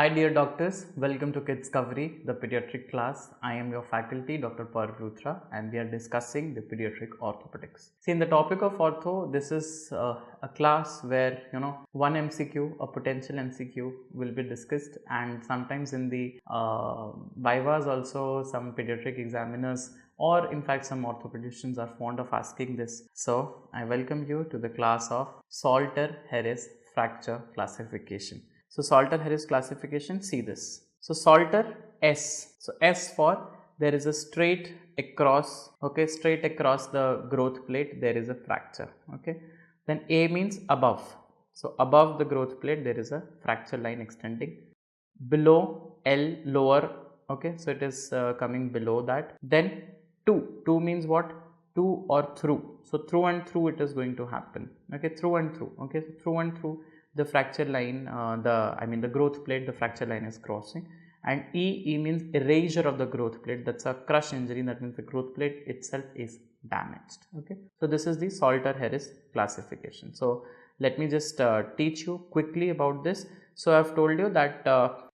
Hi dear doctors, welcome to Kidscovery, the pediatric class. I am your faculty, Dr. Parv, and we are discussing the pediatric orthopedics. See, in the topic of ortho, this is a class where, one MCQ, a potential MCQ will be discussed, and sometimes in the vivas also some pediatric examiners or in fact some orthopedicians are fond of asking this. So, I welcome you to the class of Salter-Harris fracture classification. So, Salter-Harris classification, see this. So, Salter S. So, S for there is a straight across, okay, straight across the growth plate there is a fracture, okay. Then A means above. So, above the growth plate there is a fracture line extending. Below L, lower, okay, so it is coming below that. Then 2 means what? To or through. So, through and through it is going to happen, okay, through and through, okay, so through and through the fracture line, the growth plate, the fracture line is crossing. And E means erasure of the growth plate, that's a crush injury, that means the growth plate itself is damaged, okay. So, this is the Salter-Harris classification. So, let me just teach you quickly about this. So, I have told you that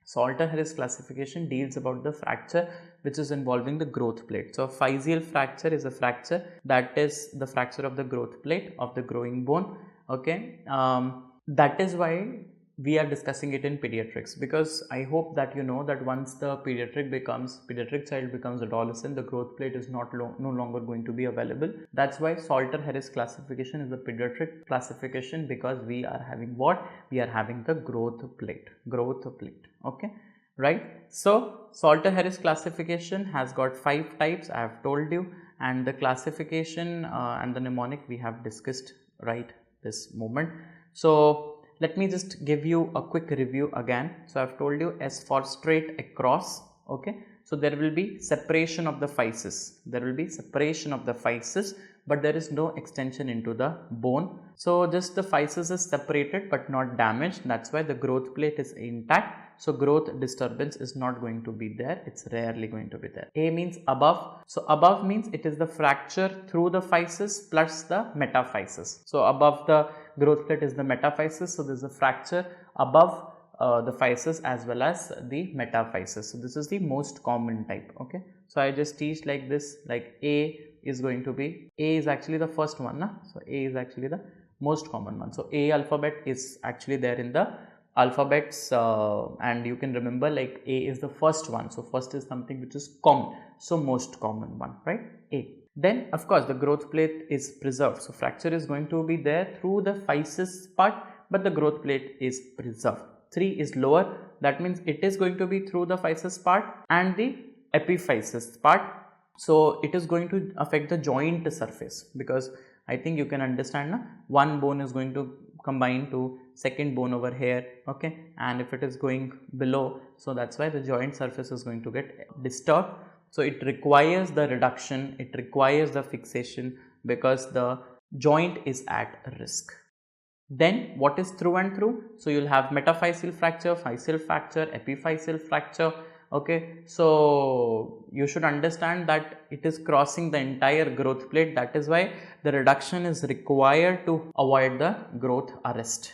Salter-Harris classification deals about the fracture which is involving the growth plate. So, Physeal fracture is a fracture that is the fracture of the growth plate of the growing bone, okay. That is why we are discussing it in pediatrics, because I hope that you know that once the pediatric child becomes adolescent, the growth plate is no longer going to be available. That's why Salter-Harris classification is the pediatric classification, because we are having what? We are having the growth plate, okay, right. So, Salter-Harris classification has got 5 types, I have told you, and the classification and the mnemonic we have discussed right this moment. So, let me just give you a quick review again. So, I have told you S for straight across, okay. So, there will be separation of the physis, but there is no extension into the bone. So, just the physis is separated but not damaged, that is why the growth plate is intact. So, growth disturbance is not going to be there, it is rarely going to be there. A means above. So, above means it is the fracture through the physis plus the metaphysis. So, above the growth plate is the metaphysis. So, there is a fracture above the physis as well as the metaphysis. So, this is the most common type, okay. So, I just teach like this, like A is going to be, A is actually the first one, na? So, A is actually the most common one. So, A alphabet is actually there in the alphabets and you can remember like A is the first one. So, first is something which is common. So, most common one, right, A. Then of course, the growth plate is preserved. So, fracture is going to be there through the physis part, but the growth plate is preserved. 3 is lower, that means it is going to be through the physis part and the epiphysis part. So, it is going to affect the joint surface, because I think you can understand, na? One bone is going to combine to second bone over here, okay, and if it is going below, so that is why the joint surface is going to get disturbed. So, it requires the reduction, it requires the fixation, because the joint is at risk. Then what is through and through? So, you will have metaphyseal fracture, physeal fracture, epiphyseal fracture, okay. So, you should understand that it is crossing the entire growth plate, that is why the reduction is required to avoid the growth arrest,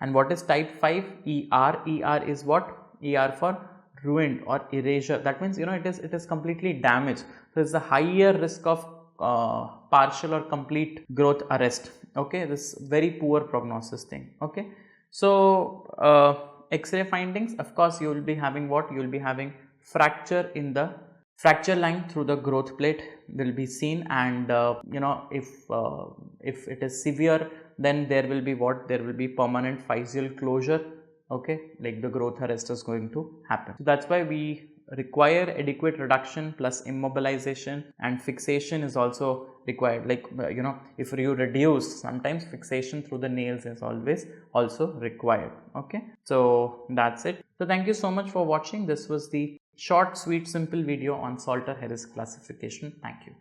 And what is type 5? ER, ER is what? ER for ruined or erasure, that means it is completely damaged. So, it is a higher risk of partial or complete growth arrest, okay, this very poor prognosis thing, okay. So, X-ray findings, of course, you will be having what? You will be having fracture in the fracture line through the growth plate will be seen, and if it is severe, then there will be what? There will be permanent physeal closure, okay, like the growth arrest is going to happen. So, that is why we require adequate reduction plus immobilization, and fixation is also required, like if you reduce, sometimes fixation through the nails is always also required, okay. So, that is it. So, thank you so much for watching. This was the short, sweet, simple video on Salter-Harris classification. Thank you.